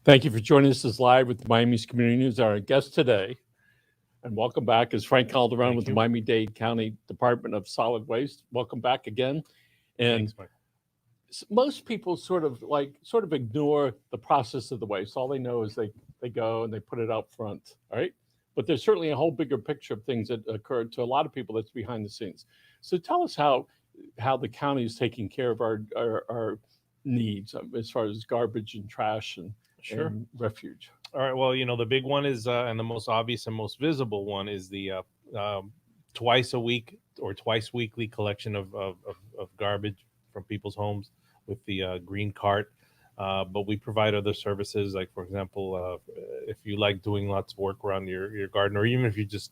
Thank you for joining us live with Miami's Community News. Our guest today, and welcome back, is Frank Calderon with the Miami-Dade County Department of Solid Waste. Welcome back again. And Thanks, Mike. most people sort of ignore the process of the waste. All they know is they go and they put it out front, all right? But there's certainly a whole bigger picture of things that occur to a lot of people that's behind the scenes. So tell us how the county is taking care of our needs as far as garbage and trash Sure. and refuge. All right. Well, the big one is, and the most obvious and most visible one is the twice a week or twice weekly collection of garbage from people's homes with the green cart. But we provide other services, like, for example, if you like doing lots of work around your garden, or even if you're just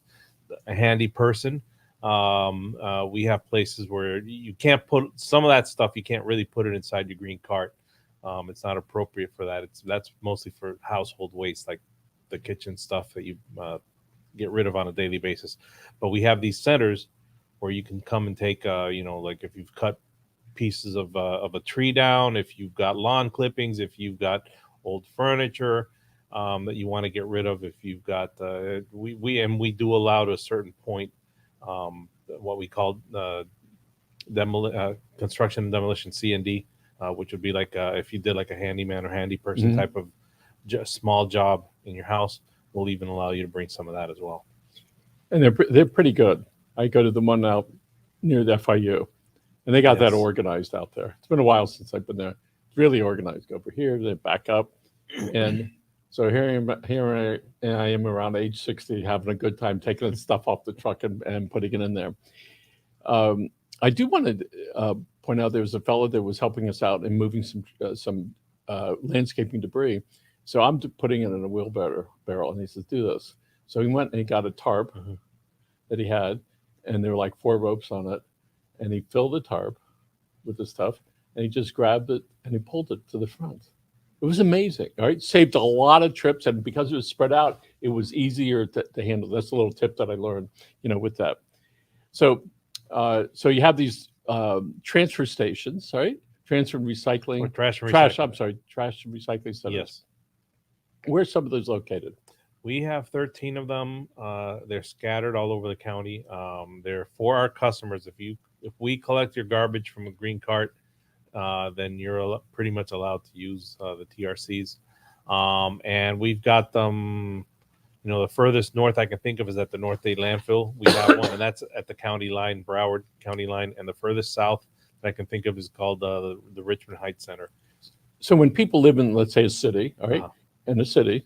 a handy person, we have places where you can't put some of that stuff. You can't really put it inside your green cart. It's not appropriate for that. That's mostly for household waste, like the kitchen stuff that you get rid of on a daily basis. But we have these centers where you can come and take, like if you've cut pieces of a tree down, if you've got lawn clippings, if you've got old furniture that you want to get rid of, if you've got we do allow to a certain point what we call construction and demolition C&D. Which would be like if you did like a handyman or handy person type of small job in your house, we'll even allow you to bring some of that as well. And they're pretty good. I go to the one out near the FIU, and they got that organized out there. It's been a while since I've been there. It's really organized. Go over here, they back up, and so here I am around age 60, having a good time taking the stuff off the truck and putting it in there. I do want to point out there was a fellow that was helping us out and moving some landscaping debris. So I'm putting it in a wheelbarrow barrel, and he says, "Do this." So he went and he got a tarp that he had, and there were like 4 ropes on it, and he filled the tarp with the stuff, and he just grabbed it and he pulled it to the front. It was amazing. All right, saved a lot of trips, and because it was spread out, it was easier to handle. That's a little tip that I learned, with that. So you have these transfer stations, right? Transfer and recycling. Or trash and Trash. recycling. I'm sorry, trash and recycling centers. Yes. Where's some of those located? We have 13 of them. They're scattered all over the county. They're for our customers. If we collect your garbage from a green cart, then you're pretty much allowed to use the TRCs. And we've got them. The furthest north I can think of is at the North-Dade landfill. We have one, and that's at the county line, Broward County line. And the furthest south that I can think of is called the Richmond Heights Center. So when people live in, let's say, a city, all right, in a city,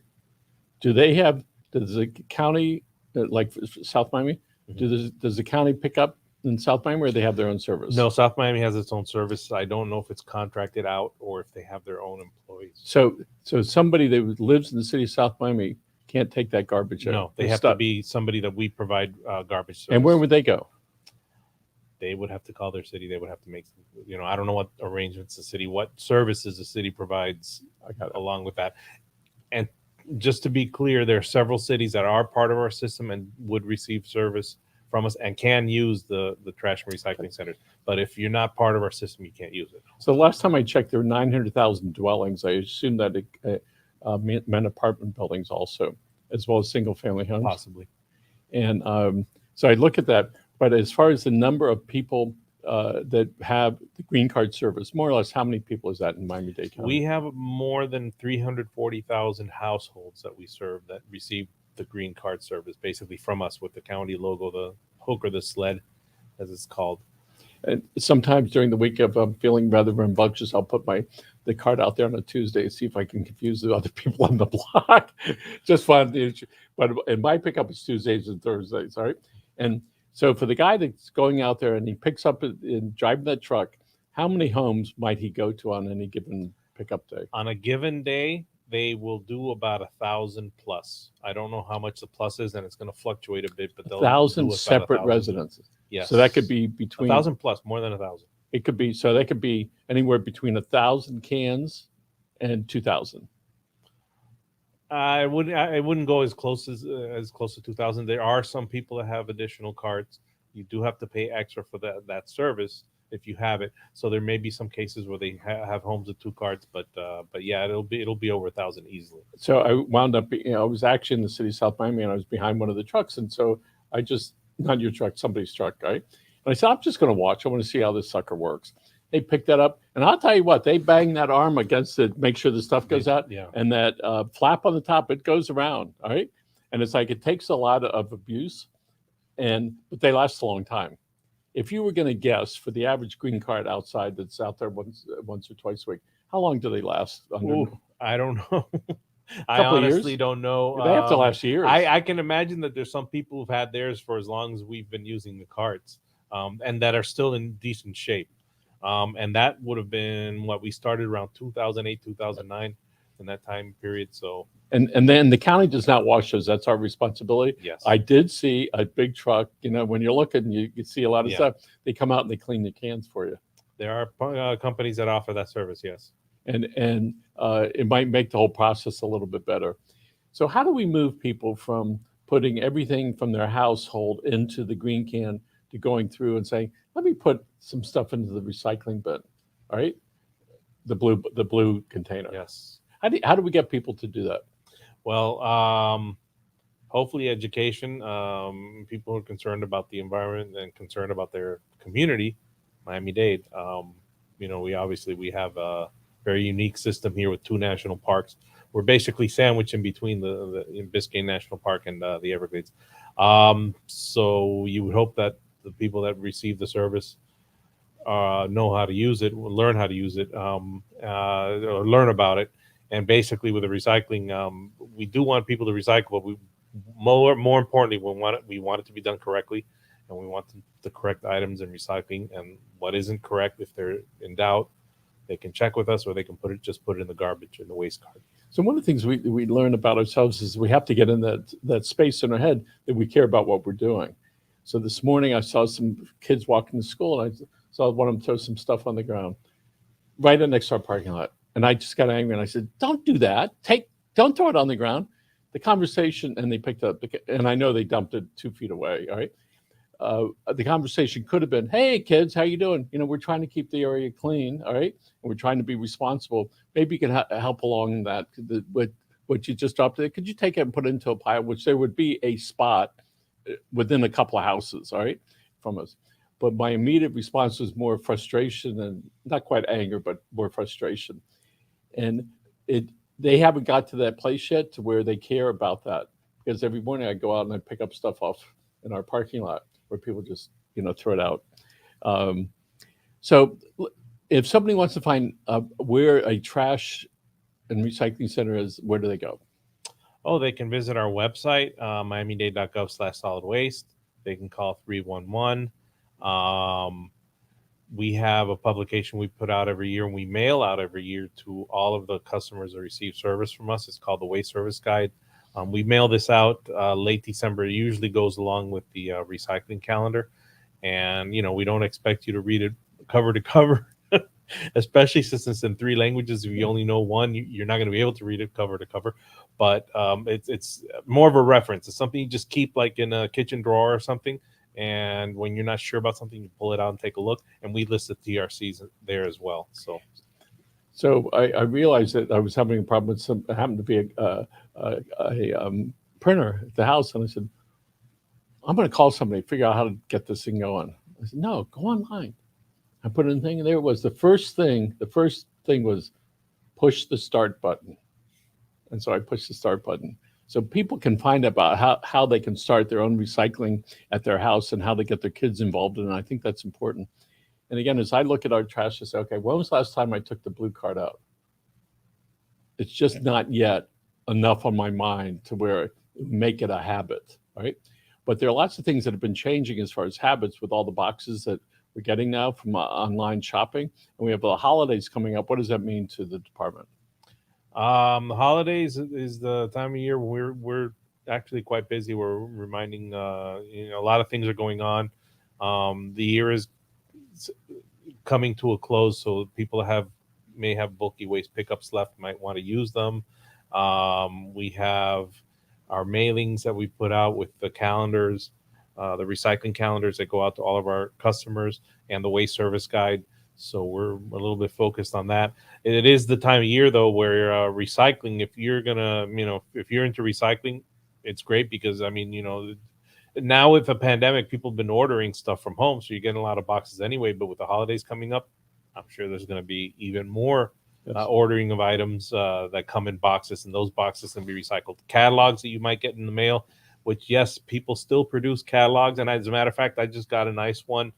does the county, like South Miami, does the county pick up in South Miami, or they have their own service? No, South Miami has its own service. I don't know if it's contracted out or if they have their own employees. So somebody that lives in the city of South Miami can't take that garbage out. No, they have to be somebody that we provide garbage service. And where would they go? They would have to call their city. They would have to make, I don't know what arrangements the city, what services the city provides along with that. And just to be clear, there are several cities that are part of our system and would receive service from us and can use the trash and recycling centers. But if you're not part of our system, you can't use it. So the last time I checked, there were 900,000 dwellings. I assume that it meant apartment buildings also, as well as single-family homes. Possibly. And so I look at that. But as far as the number of people that have the green card service, more or less, how many people is that in Miami-Dade County? We have more than 340,000 households that we serve that receive the green card service, basically from us, with the county logo, the hook or the sled, as it's called. And sometimes during the week, if I'm feeling rather rambunctious, I'll put the card out there on a Tuesday, see if I can confuse the other people on the block. Just find the issue. But and my pickup is Tuesdays and Thursdays, all right? And so for the guy that's going out there and he picks up and driving that truck, how many homes might he go to on any given pickup day? On a given day, they will do about 1,000 plus. I don't know how much the plus is, and it's going to fluctuate a bit, but they'll 1,000 do separate 1,000. residences. Yes. So that could be between 1,000 plus, more than 1,000. It could be, so that could be anywhere between 1,000 cans and 2,000. I wouldn't go as close to 2,000. There are some people that have additional cards. You do have to pay extra for that service. if you have it. So there may be some cases where they have homes with 2 carts, but yeah, it'll be over 1,000 easily. So I wound up, I was actually in the city of South Miami, and I was behind one of the trucks, and so I just, not your truck, somebody's truck, right? And I said, I'm just going to watch. I want to see how this sucker works. They picked that up, and I'll tell you what, they bang that arm against it, make sure the stuff goes out, Yeah. and that flap on the top, it goes around, all right? And it's like it takes a lot of abuse, but they last a long time. If you were going to guess for the average green card outside that's out there once or twice a week, how long do they last? Ooh, I don't know. I Couple of honestly years? don't know. They have to last years. I can imagine that there's some people who've had theirs for as long as we've been using the carts, and that are still in decent shape. And that would have been what we started around 2008, 2009, in that time period. So, And then the county does not wash those. That's our responsibility. yes, I did see a big truck. When you're looking, you see a lot of Yeah. stuff. They come out and they clean the cans for you. there are companies that offer that service. Yes. And it might make the whole process a little bit better. So how do we move people from putting everything from their household into the green can to going through and saying, let me put some stuff into the recycling bin, all right? The blue container. Yes. How do we get people to do that? Well, hopefully education. People who are concerned about the environment and concerned about their community, Miami-Dade. We have a very unique system here with 2 national parks. We're basically sandwiched in between the Biscayne National Park and the Everglades. So you would hope that the people that receive the service know how to use it, learn how to use it, or learn about it. And basically, with the recycling, we do want people to recycle, but more importantly, we want it to be done correctly, and we want the correct items in recycling. And what isn't correct, if they're in doubt, they can check with us, or they can put it in the garbage, in the waste cart. So one of the things we learn about ourselves is we have to get in that space in our head that we care about what we're doing. So this morning I saw some kids walking to school, and I saw one of them throw some stuff on the ground right next to our parking lot. And I just got angry, and I said, don't do that. Don't throw it on the ground. The conversation, and they picked it up, and I know they dumped it 2 feet away, all right? The conversation could have been, hey, kids, how you doing? We're trying to keep the area clean, all right? And we're trying to be responsible. Maybe you can help along that. With what you just dropped, could you take it and put it into a pile, which there would be a spot within a couple of houses, all right, from us. But my immediate response was more frustration, and not quite anger, but more frustration. And they haven't got to that place yet to where they care about that. Because every morning I go out and I pick up stuff off in our parking lot where people just, throw it out. So if somebody wants to find where a trash and recycling center is, where do they go? Oh, they can visit our website, miamidade.gov/solid waste. They can call 311. We have a publication we put out every year, and we mail out every year to all of the customers that receive service from us. It's called the Waste Service Guide. We mail this out late December. It usually goes along with the recycling calendar. And, we don't expect you to read it cover to cover, especially since it's in 3 languages. If you only know one, you're not going to be able to read it cover to cover. But it's more of a reference. It's something you just keep like in a kitchen drawer or something. And when you're not sure about something, you pull it out and take a look. And we list the TRCs there as well. So I realized that I was having a problem with happened to be a printer at the house, and I said, I'm going to call somebody, figure out how to get this thing going. I said, no, go online. I put in the thing, and there it was. The first thing was push the start button. And so I pushed the start button. So people can find about how they can start their own recycling at their house and how they get their kids involved in it. And I think that's important. And again, as I look at our trash, I say, okay, when was the last time I took the blue card out? It's just not yet enough on my mind to where make it a habit, right? But there are lots of things that have been changing as far as habits with all the boxes that we're getting now from online shopping. And we have the holidays coming up. What does that mean to the department? The holidays is the time of year we're actually quite busy. We're reminding, a lot of things are going on. The year is coming to a close, so people may have bulky waste pickups left, might want to use them. We have our mailings that we put out with the calendars. the recycling calendars that go out to all of our customers, and the waste service guide. So we're a little bit focused on that. It is the time of year though where recycling, if you're gonna, if you're into recycling, it's great because I mean, now with the pandemic, people have been ordering stuff from home, so you're getting a lot of boxes anyway. But with the holidays coming up, I'm sure there's going to be even more ordering of items that come in boxes, and those boxes can be recycled. Catalogs that you might get in the mail, which yes, people still produce catalogs, and as a matter of fact, I just got a nice one.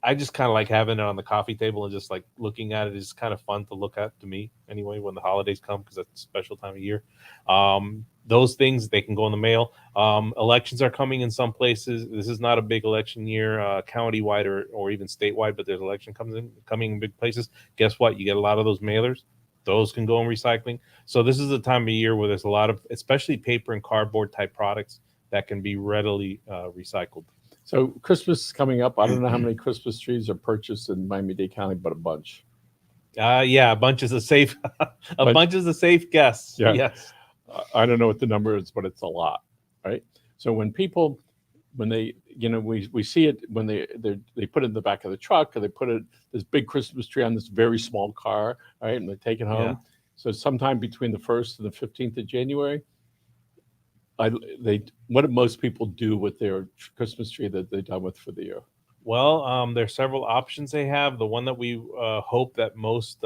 I just kind of like having it on the coffee table and just like looking at it is kind of fun to look at to me anyway when the holidays come because that's a special time of year. Those things, they can go in the mail. Elections are coming in some places. This is not a big election year, county-wide or even statewide, but there's election coming in big places. Guess what? You get a lot of those mailers. Those can go in recycling. So this is the time of year where there's a lot of, especially paper and cardboard type products that can be readily recycled. So Christmas is coming up. I don't know how many Christmas trees are purchased in Miami-Dade County, but a bunch. Yeah, a bunch is a safe bunch is a safe guess. Yeah. Yes. I don't know what the number is, but it's a lot, right? So when they, we see it when they put it in the back of the truck, or they put this big Christmas tree on this very small car, right? And they take it home. Yeah. So sometime between the 1st and the 15th of January, what do most people do with their Christmas tree that they're done with for the year? Well, there's several options they have. The one that we hope that most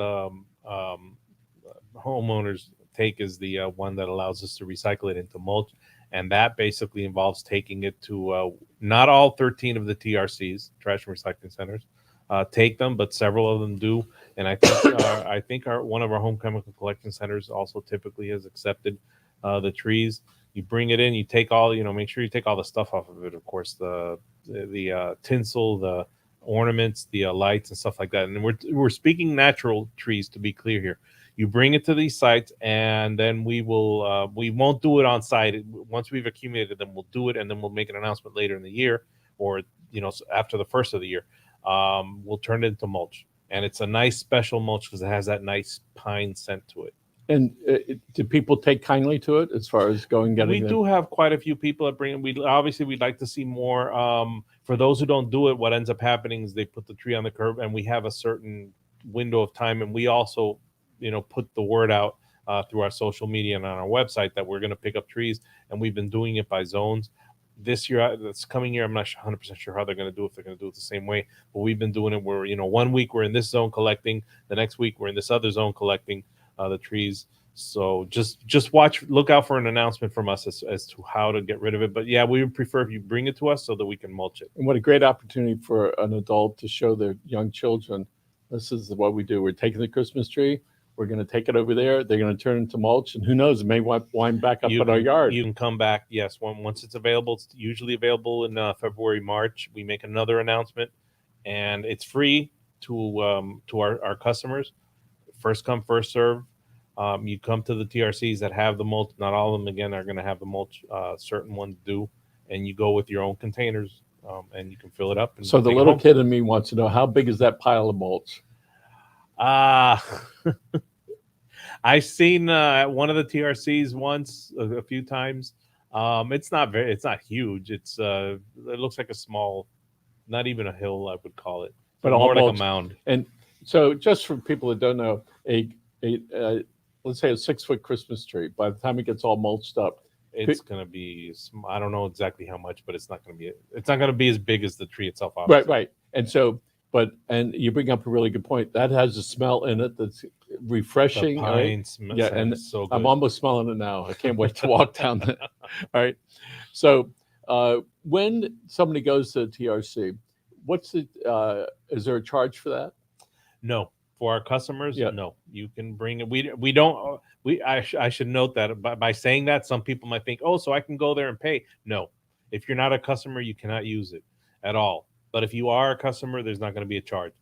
homeowners take is the one that allows us to recycle it into mulch. And that basically involves taking it to not all 13 of the TRCs, trash and recycling centers, take them, but several of them do. And I think one of our home chemical collection centers also typically has accepted the trees. You bring it in, you take all, make sure you take all the stuff off of it. Of course, the tinsel, the ornaments, the lights and stuff like that. And we're speaking natural trees, to be clear here. You bring it to these sites, and then we won't do it on site. Once we've accumulated them, we'll do it, and then we'll make an announcement later in the year, or after the first of the year. We'll turn it into mulch, and it's a nice special mulch because it has that nice pine scent to it. And do people take kindly to it as far as getting? We do have quite a few people that bring it. We'd like to see more. For those who don't do it, what ends up happening is they put the tree on the curb, and we have a certain window of time, and we also put the word out through our social media and on our website that we're going to pick up trees, and we've been doing it by zones. This year, this coming year, I'm not 100% sure how they're going to do it, if they're going to do it the same way, but we've been doing it where 1 week we're in this zone collecting, the next week we're in this other zone collecting the trees. So just look out for an announcement from us as to how to get rid of it. But yeah, we would prefer if you bring it to us so that we can mulch it. And what a great opportunity for an adult to show their young children, this is what we do. We're taking the Christmas tree, we're going to take it over there, they're going to turn it into mulch, and who knows, it may wind back up in our yard. You can come back, yes, once it's available. It's usually available in February, March. We make another announcement, and it's free to our customers. First come, first serve. You come to the TRCs that have the mulch. Not all of them, again, are going to have the mulch. Certain ones do, and you go with your own containers, and you can fill it up. And so the little kid in me wants to know, how big is that pile of mulch? I've seen one of the TRCs once, a few times. It's not huge. It looks like a small, not even a hill, I would call it, but more like a mound. And so, just for people that don't know, let's say a 6-foot Christmas tree, by the time it gets all mulched up, it's going to be, I don't know exactly how much, but it's not going to be as big as the tree itself, obviously. Right. And so, and you bring up a really good point. That has a smell in it that's refreshing. The pine right? Yeah, and so good. I'm almost smelling it now. I can't wait to walk down there. All right. So when somebody goes to TRC, is there a charge for that? No. For our customers, yeah. No. You can bring it. I should note that by saying that, some people might think, oh, so I can go there and pay. No. If you're not a customer, you cannot use it at all. But if you are a customer, there's not going to be a charge.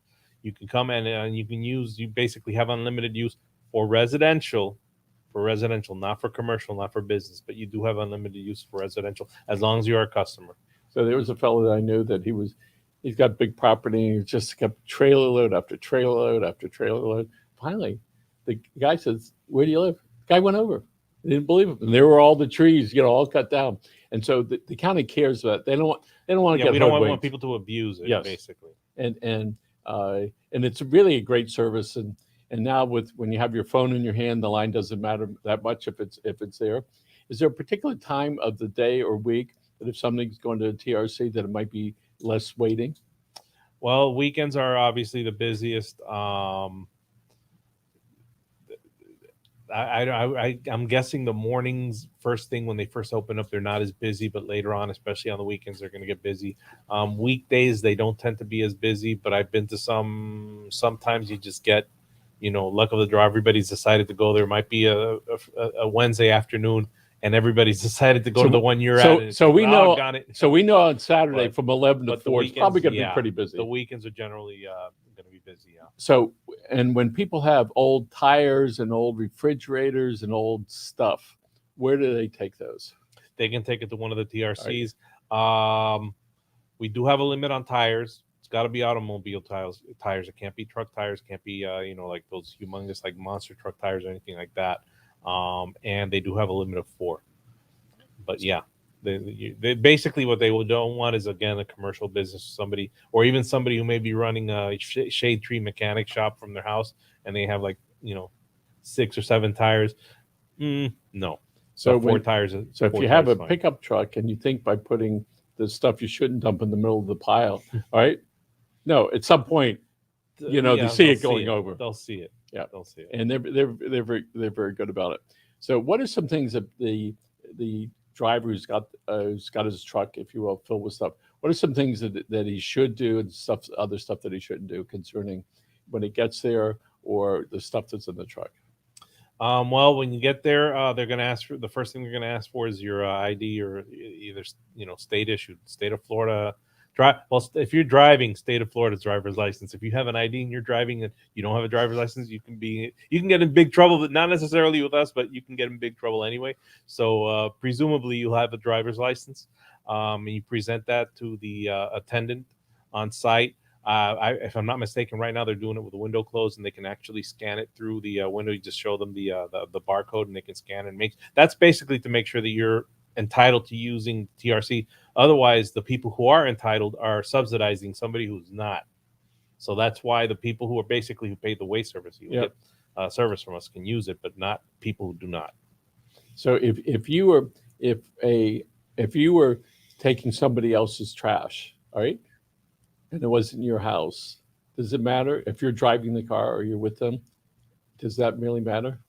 You can come and you can use. You basically have unlimited use for residential, not for commercial, not for business. But you do have unlimited use for residential as long as you're a customer. So there was a fellow that I knew that he's got big property, and he just kept trailer load after trailer load after trailer load. Finally, the guy says, "Where do you live?" The guy went over. He didn't believe him. And there were all the trees, all cut down. And so the county cares about it. They don't want to Yeah, get we don't want hoodwinked. people to abuse it, Yes. basically. And it's really a great service. And now when you have your phone in your hand, the line doesn't matter that much if it's there. Is there a particular time of the day or week that if something's going to TRC that it might be less waiting? Well, weekends are obviously the busiest. I'm guessing the mornings, first thing when they first open up, they're not as busy, but later on, especially on the weekends, they're going to get busy. Weekdays, they don't tend to be as busy, but I've been to sometimes you just get, luck of the draw. Everybody's decided to go. There might be a Wednesday afternoon and everybody's decided to go to the one you're at. So we know, got it. so we know on Saturday But- from 11 to but the 4, it's probably going to be pretty busy. The weekends are generally going to be busy. Yeah. So, and when people have old tires and old refrigerators and old stuff, where do they take those? They can take it to one of the TRCs. We do have a limit on tires. It's got to be automobile tires. It can't be truck tires. Can't be like those humongous like monster truck tires or anything like that. And they do have a limit of 4. But yeah, they basically what they don't want is, again, a commercial business, somebody or even somebody who may be running a shade tree mechanic shop from their house and they have 6 or 7 tires. No. So 4 tires. So if you have a pickup truck and you think by putting the stuff you shouldn't dump in the middle of the pile, all right? No, at some point, they see it going over. They'll see it. Yeah, they'll see it. And they're very good about it. So what are some things that the driver who's got his truck, if you will, filled with stuff? What are some things that he should do and other stuff that he shouldn't do concerning when it gets there or the stuff that's in the truck? Well, when you get there, they're going to ask for the first thing they're going to ask for is your ID or either state issued, state of Florida. Well, if you're driving, state of Florida's driver's license. If you have an ID and you're driving and you don't have a driver's license, you can get in big trouble, but not necessarily with us, but you can get in big trouble anyway. So presumably you'll have a driver's license, and you present that to the attendant on site. If I'm not mistaken, right now they're doing it with the window closed, and they can actually scan it through the window. You just show them the barcode, and they can scan and make. That's basically to make sure that you're entitled to using TRC. Otherwise, the people who are entitled are subsidizing somebody who's not. So that's why the people who paid the waste service, get service from us, can use it, but not people who do not. So if you were taking somebody else's trash, all right, and it wasn't your house, does it matter if you're driving the car or you're with them? Does that really matter?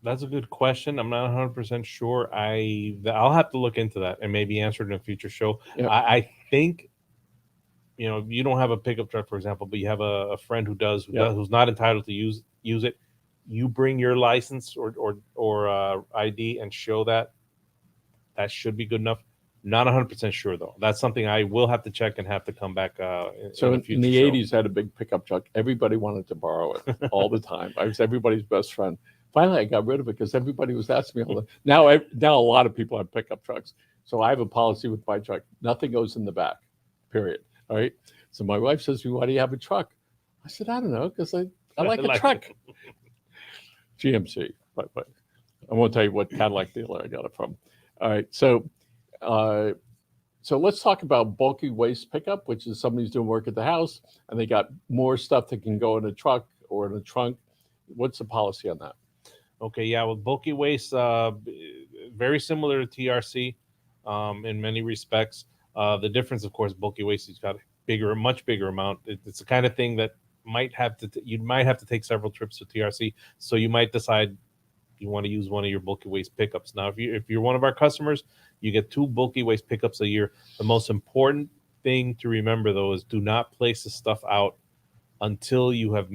That's a good question. I'm not 100% sure. I'll have to look into that and maybe answer it in a future show. Yeah. I think, you don't have a pickup truck, for example, but you have a friend who does, who's not entitled to use it. You bring your license or ID and show that. That should be good enough. Not 100% sure though. That's something I will have to check and have to come back. In the 80s, I had a big pickup truck. Everybody wanted to borrow it all the time. I was everybody's best friend. Finally, I got rid of it because everybody was asking me all the now a lot of people have pickup trucks. So I have a policy with my truck. Nothing goes in the back, period. All right. So my wife says to me, "Why do you have a truck?" I said, "I don't know, because I like a truck." GMC. But I won't tell you what Cadillac dealer I got it from. All right. So let's talk about bulky waste pickup, which is somebody's doing work at the house and they got more stuff that can go in a truck or in a trunk. What's the policy on that? Okay, yeah, with bulky waste, very similar to TRC in many respects. The difference, of course, bulky waste has got a much bigger amount. It's the kind of thing that you might have to take several trips to TRC. So you might decide you want to use one of your bulky waste pickups. Now, if you're one of our customers, you get 2 bulky waste pickups a year. The most important thing to remember, though, is do not place the stuff out until you have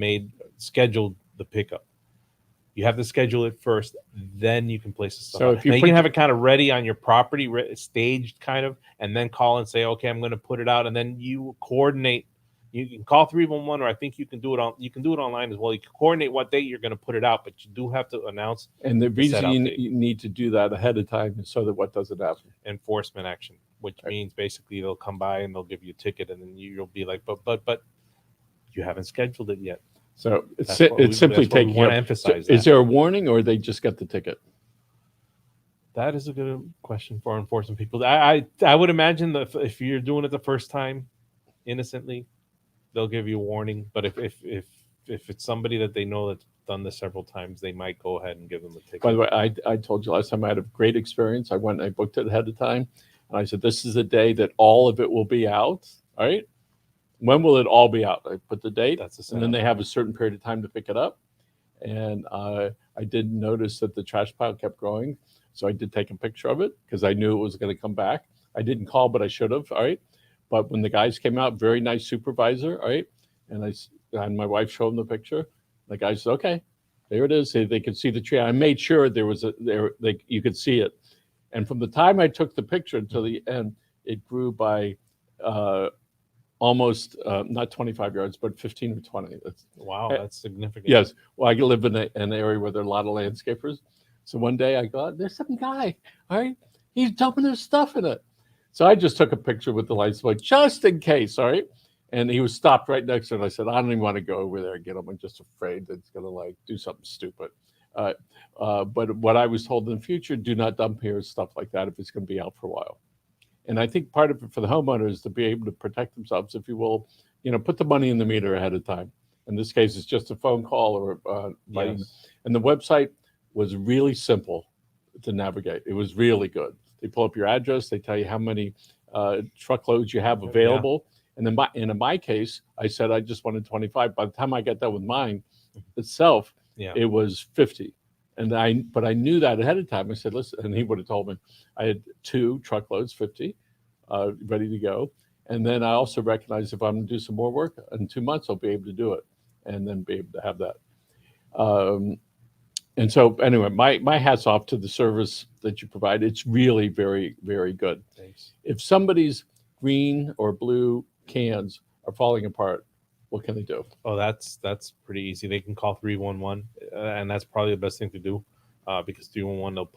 scheduled the pickup. You have to schedule it first, then you can place the stuff out. You can have it kind of ready on your property, staged kind of, and then call and say, okay, I'm going to put it out, and then you coordinate. You can call 311, or I think you can do it online as well. You can coordinate what date you're going to put it out, but you do have to announce. And the reason you need to do that ahead of time is so that what doesn't happen? Enforcement action, which means basically they'll come by and they'll give you a ticket, and then you'll be like, but you haven't scheduled it yet. So it's simply taking. Want to emphasize. Is there a warning, or they just got the ticket? That is a good question for enforcement people. I would imagine that if you're doing it the first time innocently, they'll give you a warning. But if it's somebody that they know that's done this several times, they might go ahead and give them a ticket. By the way, I told you last time I had a great experience. I went and I booked it ahead of time. And I said, this is the day that all of it will be out. All right. When will it all be out? I put the date. That's a and then setup. they have a certain period of time to pick it up. And I did notice that the trash pile kept growing. So I did take a picture of it because I knew it was going to come back. I didn't call, but I should have. All right. But when the guys came out, very nice supervisor. All right. And and my wife showed them the picture. The guy said, okay, there it is. They could see the tree. I made sure you could see it. And from the time I took the picture until the end, it grew by almost not 25 yards, but 15 or 20. Wow, that's significant. Yes. Well, I live in an area where there are a lot of landscapers. So one day I go, there's some guy, all right? He's dumping his stuff in it. So I just took a picture with the license plate just in case, all right? And he was stopped right next to it. I said, I don't even want to go over there and get him. I'm just afraid that it's going to like do something stupid. But what I was told in the future, do not dump here, stuff like that, if it's going to be out for a while. And I think part of it for the homeowner is to be able to protect themselves, if you will, put the money in the meter ahead of time. In this case, it's just a phone call or Yes. And the website was really simple to navigate. It was really good. They pull up your address. They tell you how many truckloads you have available. And then in my case, I said I just wanted 25. By the time I got done with mine itself, it was 50. But I knew that ahead of time. I said, listen, and he would have told me I had 2 truckloads, 50, ready to go. And then I also recognized if I'm going to do some more work in 2 months, I'll be able to do it and then be able to have that. And so anyway, my hat's off to the service that you provide. It's really very, very good. Thanks. If somebody's green or blue cans are falling apart, what can they do? Oh, that's pretty easy. They can call 311, and that's probably the best thing to do, because 311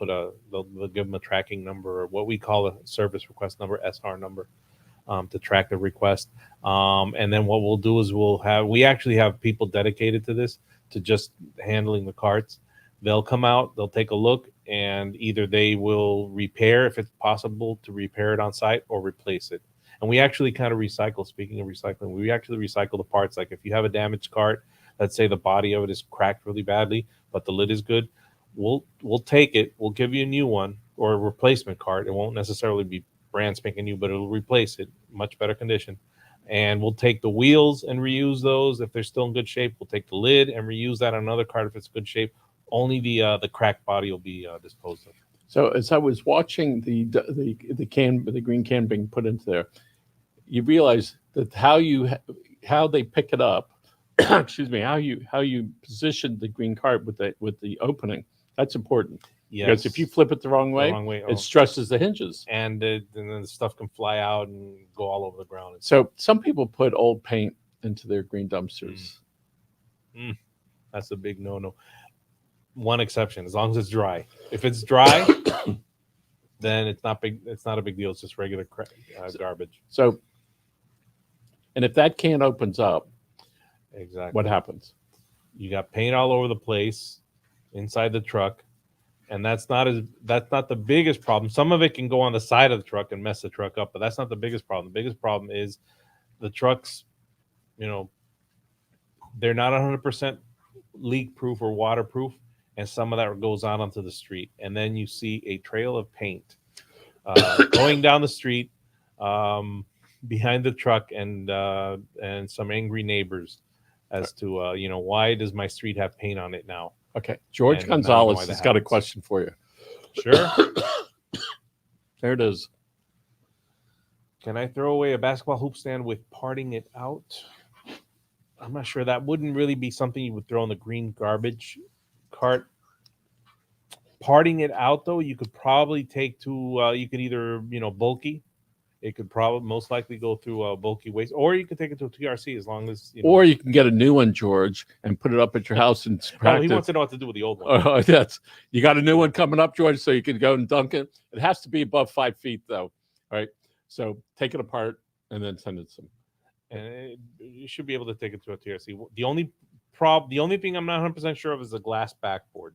they'll give them a tracking number, or what we call a service request number, SR number, to track the request. And then what we'll do is we actually have people dedicated to this, to just handling the carts. They'll come out, they'll take a look, and either they will repair, if it's possible to repair it on site, or replace it. And we actually kind of recycle. Speaking of recycling, we actually recycle the parts. Like if you have a damaged cart, let's say the body of it is cracked really badly, but the lid is good, we'll take it. We'll give you a new one or a replacement cart. It won't necessarily be brand spanking new, but it'll replace it, much better condition. And we'll take the wheels and reuse those if they're still in good shape. We'll take the lid and reuse that on another cart if it's in good shape. Only the cracked body will be disposed of. So as I was watching the green can being put into there, you realize that how they pick it up, excuse me, how you position the green cart with the opening, that's important. Yes. Because if you flip it the wrong way, it stresses the hinges, and then the stuff can fly out and go all over the ground. So some people put old paint into their green dumpsters. That's a big no-no. One exception, as long as it's dry. If it's dry, then it's not big. It's not a big deal. It's just regular garbage. So, and if that can opens up, exactly, what happens? You got paint all over the place inside the truck, and that's not the biggest problem. Some of it can go on the side of the truck and mess the truck up, but that's not the biggest problem. The biggest problem is the trucks. They're not 100% leak-proof or waterproof. And some of that goes out onto the street. And then you see a trail of paint going down the street behind the truck, and some angry neighbors as to, why does my street have paint on it now? Okay. George Gonzalez has got a question for you. Sure. There it is. Can I throw away a basketball hoop stand with parting it out? I'm not sure. That wouldn't really be something you would throw in the green garbage cart. Parting it out, though, you could probably take to you could either bulky. It could probably most likely go through bulky waste, or you could take it to a TRC, as long as or you can get a new one, George, and put it up at your house and practice. He wants to know what to do with the old one. You got a new one coming up, George, so you can go and dunk it. It has to be above 5 feet, though. All right, so take it apart and then send it to them. And you should be able to take it to a TRC. The only thing I'm not 100% sure of is the glass backboard.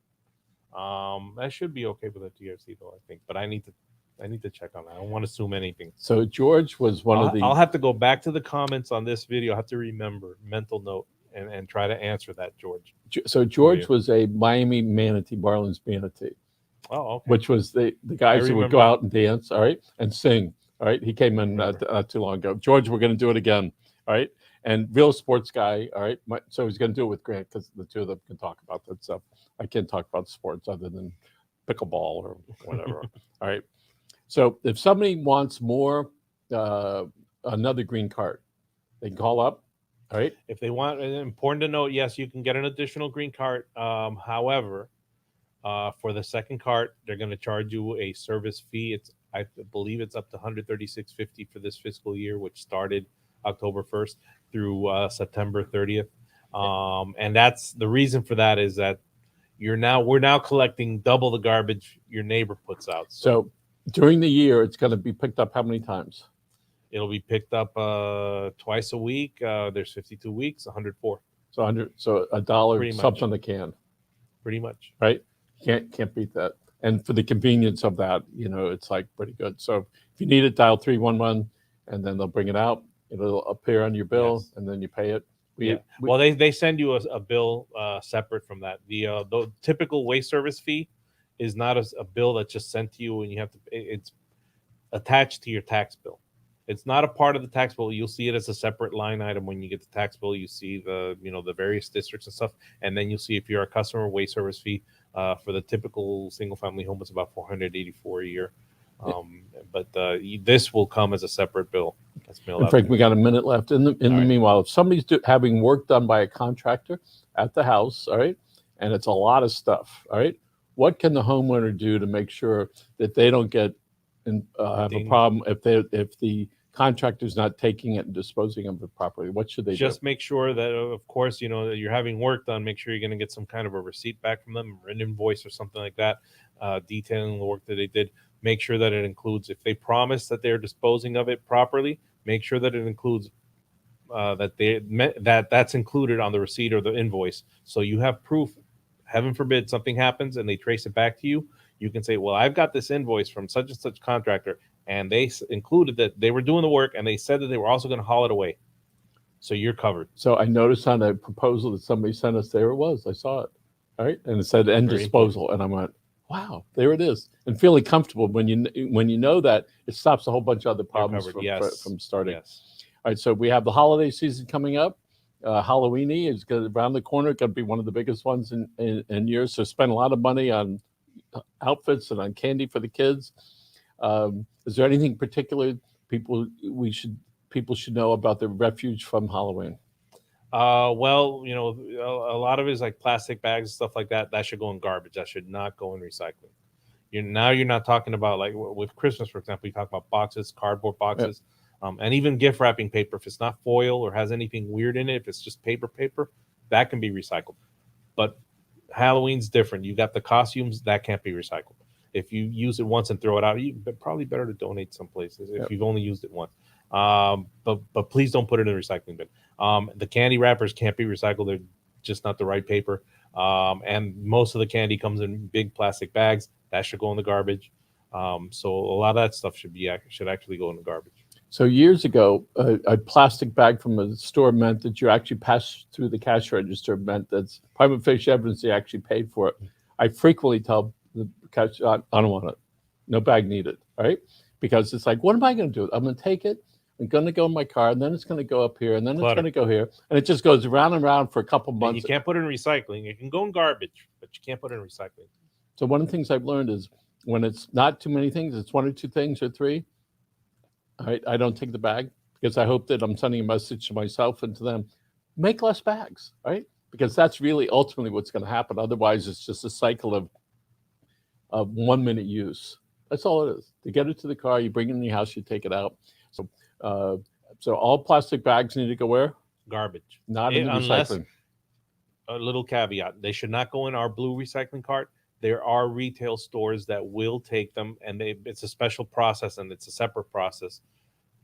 That should be okay with the TRC though, I think. But I need to check on that. I don't want to assume anything. So George was one of the. I'll have to go back to the comments on this video. I have to remember mental note and try to answer that, George. So George was a Miami Manatee, Marlins Manatee. Oh, okay. Which was the guys who would go out and dance, all right, and sing. All right, he came in not too long ago. George, we're going to do it again. All right, and real sports guy. All right, so he's going to do it with Grant because the two of them can talk about that stuff. I can't talk about sports other than pickleball or whatever. All right. So if somebody wants more, another green card, they can call up. All right. If they want, important to note, yes, you can get an additional green card. However, for the second cart, they're going to charge you a service fee. I believe it's up to $136.50 for this fiscal year, which started October 1st through September 30th. And that's the reason for that is that we're now collecting double the garbage your neighbor puts out. So during the year, it's going to be picked up how many times? It'll be picked up twice a week. There's 52 weeks, 104. So $100 something a can. Pretty much. Right? Can't beat that. And for the convenience of that, it's like pretty good. So if you need it, dial 311 and then they'll bring it out. It'll appear on your bill and then you pay it. Well, they send you a bill separate from that. The typical waste service fee is not a bill that's just sent to you and you have to. It's attached to your tax bill. It's not a part of the tax bill. You'll see it as a separate line item when you get the tax bill. You see the various districts and stuff, and then you'll see if you're a customer waste service fee for the typical single family home. It's about $484 a year. But this will come as a separate bill. That's mailed out. Frank, we got a minute left. In the meanwhile, if somebody's having work done by a contractor at the house, all right, and it's a lot of stuff, all right, what can the homeowner do to make sure that they don't get and have a problem if the contractor's not taking it and disposing of it properly? What should they do? Just make sure that, of course, that you're having work done. Make sure you're going to get some kind of a receipt back from them, or an invoice or something like that, detailing the work that they did. Make sure that it includes, if they promise that they're disposing of it properly, make sure that it includes that's included on the receipt or the invoice. So you have proof, heaven forbid something happens and they trace it back to you. You can say, well, I've got this invoice from such and such contractor, and they included that they were doing the work, and they said that they were also going to haul it away. So you're covered. So I noticed on a proposal that somebody sent us, there it was. I saw it. All right. And it said end disposal. And I went, wow, there it is. And feeling comfortable when you know that, it stops a whole bunch of other problems from starting. Yes. All right. So we have the holiday season coming up. Halloween is around the corner. Going to be one of the biggest ones in years. So spend a lot of money on outfits and on candy for the kids. Is there anything particular people should know about the refuge from Halloween? Well, a lot of it is like plastic bags and stuff like that. That should go in garbage. That should not go in recycling. You're not talking about, like with Christmas, for example, you talk about boxes, cardboard boxes, and even gift wrapping paper. If it's not foil or has anything weird in it, if it's just paper, that can be recycled. But Halloween's different. You got the costumes that can't be recycled. If you use it once and throw it out, probably better to donate some places if you've only used it once. But please don't put it in the recycling bin. The candy wrappers can't be recycled. They're just not the right paper. And most of the candy comes in big plastic bags. That should go in the garbage. So a lot of that stuff should actually go in the garbage. So years ago, a plastic bag from a store meant that you actually passed through the cash register, meant that's prima facie evidence they actually paid for it. I frequently tell the cash, I don't want it. No bag needed, all right? Because it's like, what am I going to do? I'm going to take it. I'm going to go in my car, and then it's going to go up here, and then it's going to go here. And it just goes around and around for a couple months. And you can't put it in recycling. It can go in garbage, but you can't put it in recycling. So one of the things I've learned is when it's not too many things, it's one or two things or three, all right, I don't take the bag because I hope that I'm sending a message to myself and to them. Make less bags, right? Because that's really ultimately what's going to happen. Otherwise, it's just a cycle of 1 minute use. That's all it is. To get it to the car, you bring it in your house, you take it out. So all plastic bags need to go where? Garbage. Not in the recycling. A little caveat: they should not go in our blue recycling cart. There are retail stores that will take them, and it's a special process and it's a separate process.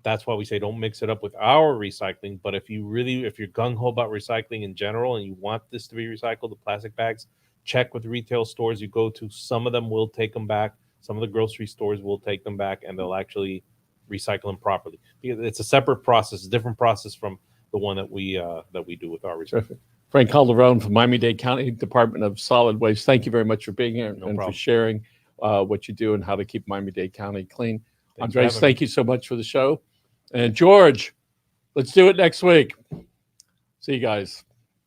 That's why we say don't mix it up with our recycling. But if you're gung ho about recycling in general and you want this to be recycled, the plastic bags, check with retail stores you go to. Some of them will take them back. Some of the grocery stores will take them back, and they'll actually recycle them properly. It's a separate process, a different process from the one that we do with our recycling. Terrific. Frank Calderon from Miami-Dade County Department of Solid Waste. Thank you very much for being here and for sharing what you do and how to keep Miami-Dade County clean. Andres, thank you so much for the show. And George, let's do it next week. See you guys.